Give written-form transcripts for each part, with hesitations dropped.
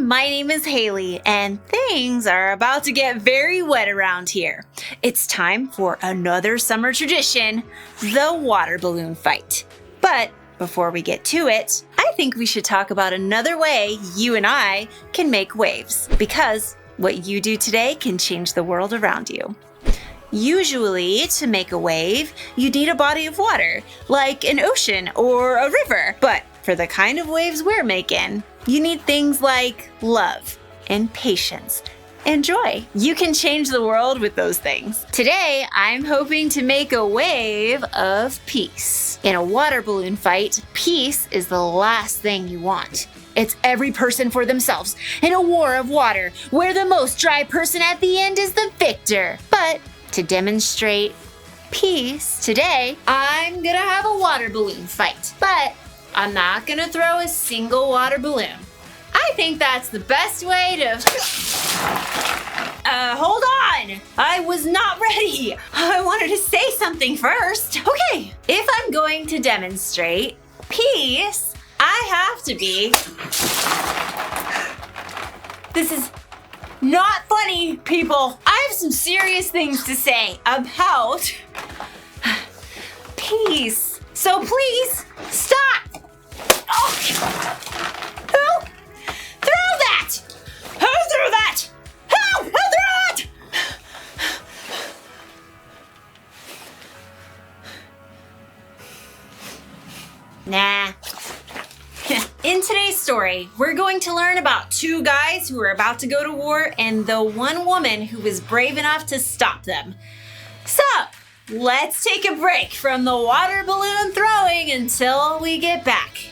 my name is Haley, and things are about to get very wet around here. It's time for another summer tradition, the water balloon fight. But before we get to it, I think we should talk about another way you and I can make waves, because what you do today can change the world around you. Usually, to make a wave, you need a body of water, like an ocean or a river. But for the kind of waves we're making, you need things like love and patience and joy. You can change the world with those things. Today, I'm hoping to make a wave of peace. In a water balloon fight, peace is the last thing you want. It's every person for themselves in a war of water, where the most dry person at the end is the victor. But to demonstrate peace today, I'm gonna have a water balloon fight. But I'm not gonna throw a single water balloon. I think that's the best way to... hold on! I was not ready! I wanted to say something first. Okay, if I'm going to demonstrate peace, I have to be... This is not funny, people. I have some serious things to say about peace. So please, stop! Oh. Who threw that? Who threw that? Who threw it? Nah. In today's story, we're going to learn about two guys who are about to go to war and the one woman who was brave enough to stop them. So, let's take a break from the water balloon throwing until we get back.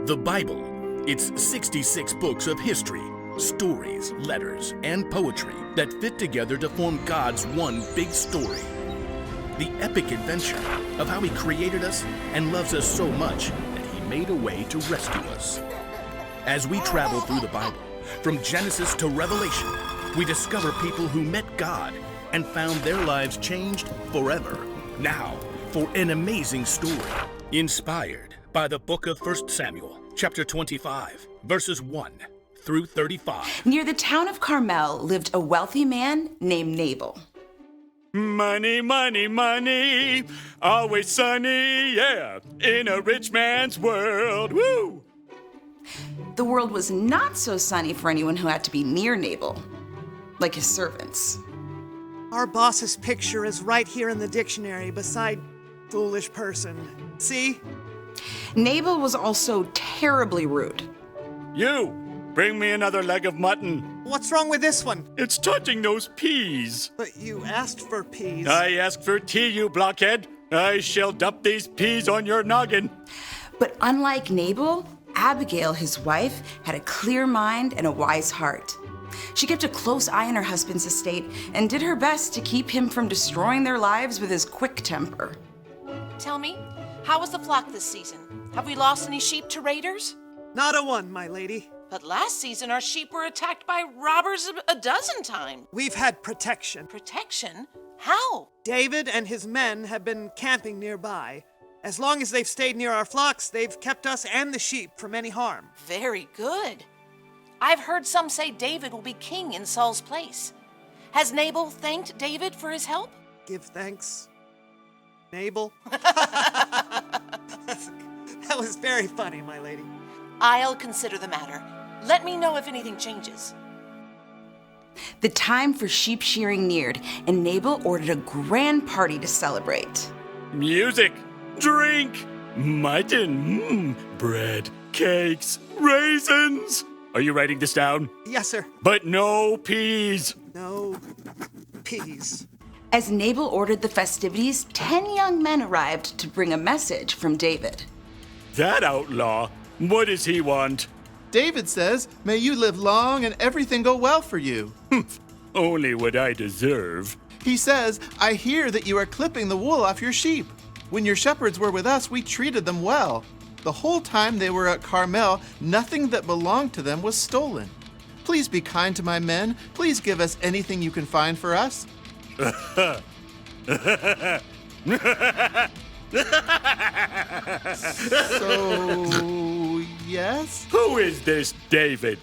The Bible. It's 66 books of history, stories, letters, and poetry that fit together to form God's one big story. The epic adventure of how He created us and loves us so much that He made a way to rescue us. As we travel through the Bible, from Genesis to Revelation, we discover people who met God and found their lives changed forever. Now, for an amazing story, inspired by the book of 1 Samuel, chapter 25, verses 1 through 35. Near the town of Carmel lived a wealthy man named Nabal. Money, money, money, always sunny, yeah, in a rich man's world, woo! The world was not so sunny for anyone who had to be near Nabal, like his servants. Our boss's picture is right here in the dictionary beside foolish person. See? Nabal was also terribly rude. You, bring me another leg of mutton. What's wrong with this one? It's touching those peas. But you asked for peas. I asked for tea, you blockhead. I shall dump these peas on your noggin. But unlike Nabal, Abigail, his wife, had a clear mind and a wise heart. She kept a close eye on her husband's estate and did her best to keep him from destroying their lives with his quick temper. Tell me, how was the flock this season? Have we lost any sheep to raiders? Not a one, my lady. But last season our sheep were attacked by robbers a dozen times. We've had protection. Protection? How? David and his men have been camping nearby. As long as they've stayed near our flocks, they've kept us and the sheep from any harm. Very good. I've heard some say David will be king in Saul's place. Has Nabal thanked David for his help? Give thanks, Nabal. That was very funny, my lady. I'll consider the matter. Let me know if anything changes. The time for sheep shearing neared, and Nabal ordered a grand party to celebrate. Music, drink, mutton, bread, cakes, raisins. Are you writing this down? Yes, sir. But no peas. No peas. As Nabal ordered the festivities, 10 young men arrived to bring a message from David. That outlaw, what does he want? David says, "May you live long and everything go well for you." Only what I deserve. He says, "I hear that you are clipping the wool off your sheep. When your shepherds were with us, we treated them well. The whole time they were at Carmel, nothing that belonged to them was stolen. Please be kind to my men. Please give us anything you can find for us. So, yes? Who is this David?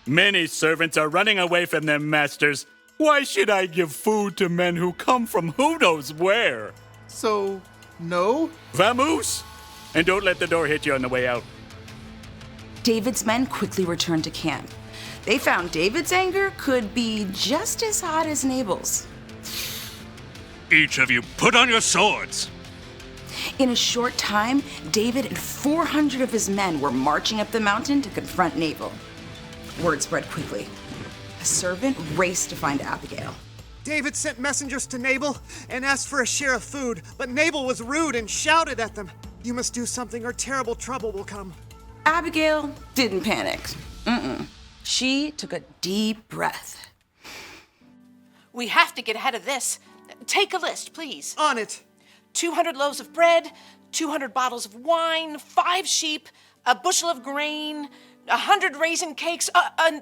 Many servants are running away from their masters. Why should I give food to men who come from who knows where? So, no? Vamoose! And don't let the door hit you on the way out. David's men quickly returned to camp. They found David's anger could be just as hot as Nabal's. Each of you put on your swords. In a short time, David and 400 of his men were marching up the mountain to confront Nabal. Word spread quickly. A servant raced to find Abigail. David sent messengers to Nabal and asked for a share of food, but Nabal was rude and shouted at them. You must do something or terrible trouble will come. Abigail didn't panic. She took a deep breath. We have to get ahead of this. Take a list, please. On it. 200 loaves of bread, 200 bottles of wine, 5 sheep, a bushel of grain, 100 raisin cakes,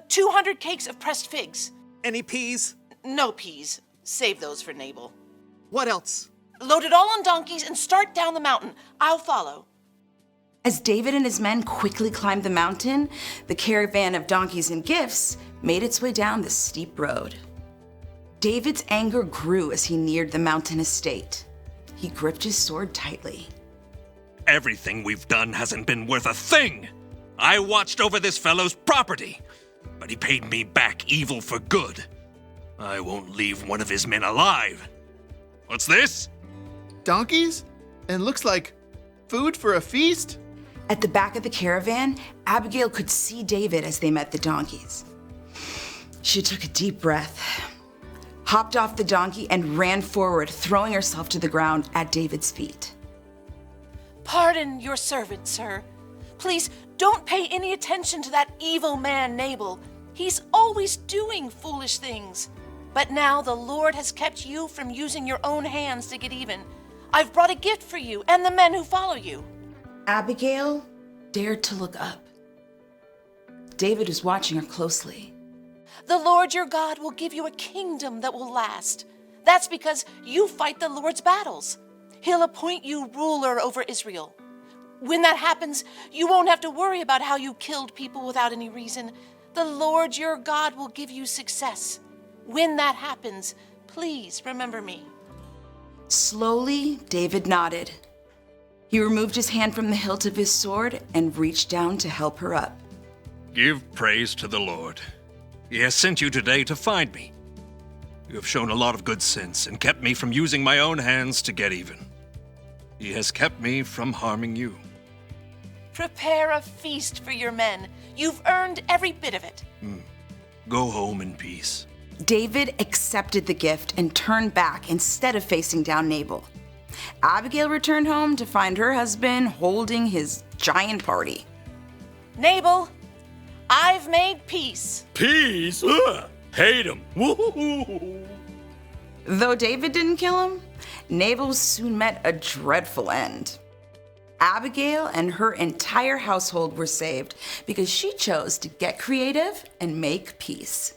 200 cakes of pressed figs. Any peas? No peas. Save those for Nabal. What else? Load it all on donkeys and start down the mountain. I'll follow. As David and his men quickly climbed the mountain, the caravan of donkeys and gifts made its way down the steep road. David's anger grew as he neared the mountain estate. He gripped his sword tightly. Everything we've done hasn't been worth a thing. I watched over this fellow's property, but he paid me back evil for good. I won't leave one of his men alive. What's this? Donkeys? And looks like food for a feast? At the back of the caravan, Abigail could see David as they met the donkeys. She took a deep breath, hopped off the donkey, and ran forward, throwing herself to the ground at David's feet. Pardon your servant, sir. Please don't pay any attention to that evil man, Nabal. He's always doing foolish things. But now the Lord has kept you from using your own hands to get even. I've brought a gift for you and the men who follow you. Abigail dared to look up. David was watching her closely. The Lord your God will give you a kingdom that will last. That's because you fight the Lord's battles. He'll appoint you ruler over Israel. When that happens, you won't have to worry about how you killed people without any reason. The Lord your God will give you success. When that happens, please remember me. Slowly, David nodded. He removed his hand from the hilt of his sword and reached down to help her up. Give praise to the Lord. He has sent you today to find me. You have shown a lot of good sense and kept me from using my own hands to get even. He has kept me from harming you. Prepare a feast for your men. You've earned every bit of it. Go home in peace. David accepted the gift and turned back instead of facing down Nabal. Abigail returned home to find her husband holding his giant party. Nabal, I've made peace. Peace? Ugh, hate him. Woo-hoo-hoo. Though David didn't kill him, Nabal soon met a dreadful end. Abigail and her entire household were saved because she chose to get creative and make peace.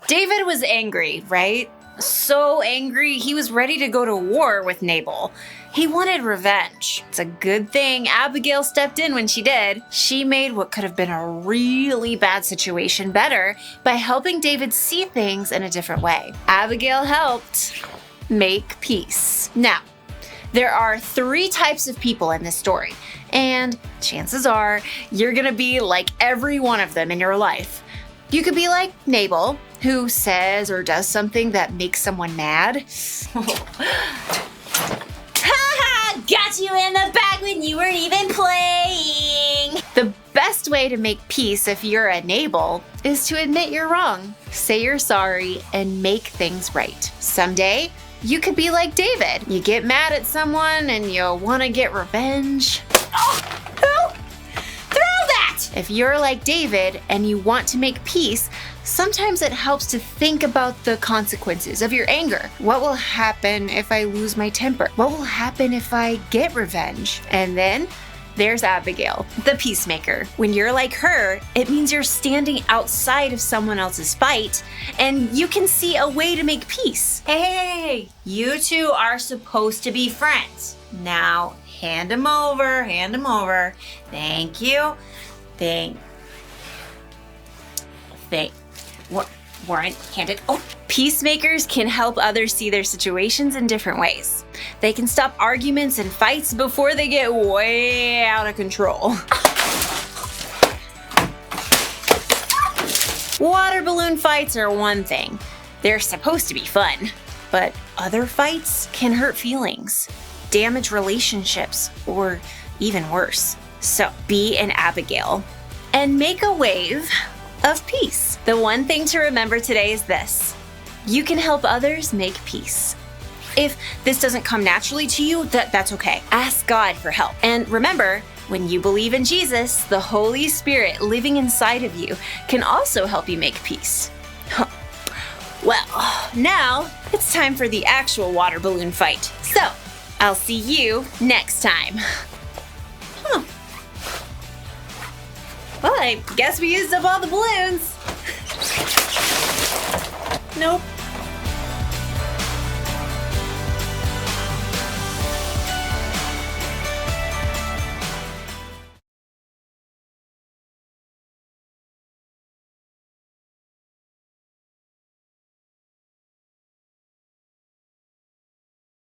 David was angry, right? So angry, he was ready to go to war with Nabal. He wanted revenge. It's a good thing Abigail stepped in when she did. She made what could have been a really bad situation better by helping David see things in a different way. Abigail helped make peace. Now, there are 3 types of people in this story, and chances are you're gonna be like every one of them in your life. You could be like Nabal, who says or does something that makes someone mad. Ha! Got you in the bag when you weren't even playing! The best way to make peace if you're a Nabal is to admit you're wrong, say you're sorry, and make things right. Someday, you could be like David. You get mad at someone and you want to get revenge. Oh! Who? Throw that! If you're like David and you want to make peace, sometimes it helps to think about the consequences of your anger. What will happen if I lose my temper? What will happen if I get revenge? And then there's Abigail, the peacemaker. When you're like her, it means you're standing outside of someone else's fight and you can see a way to make peace. Hey, you two are supposed to be friends. Now, hand him over. Thank you. Warren, hand it. Oh, peacemakers can help others see their situations in different ways. They can stop arguments and fights before they get way out of control. Water balloon fights are one thing. They're supposed to be fun. But other fights can hurt feelings, damage relationships, or even worse. So be an Abigail and make a wave of peace. The one thing to remember today is this: you can help others make peace. If this doesn't come naturally to you, that's okay. Ask God for help. And remember, when you believe in Jesus, the Holy Spirit living inside of you can also help you make peace. Well, now it's time for the actual water balloon fight. So, I'll see you next time. Well, I guess we used up all the balloons. Nope.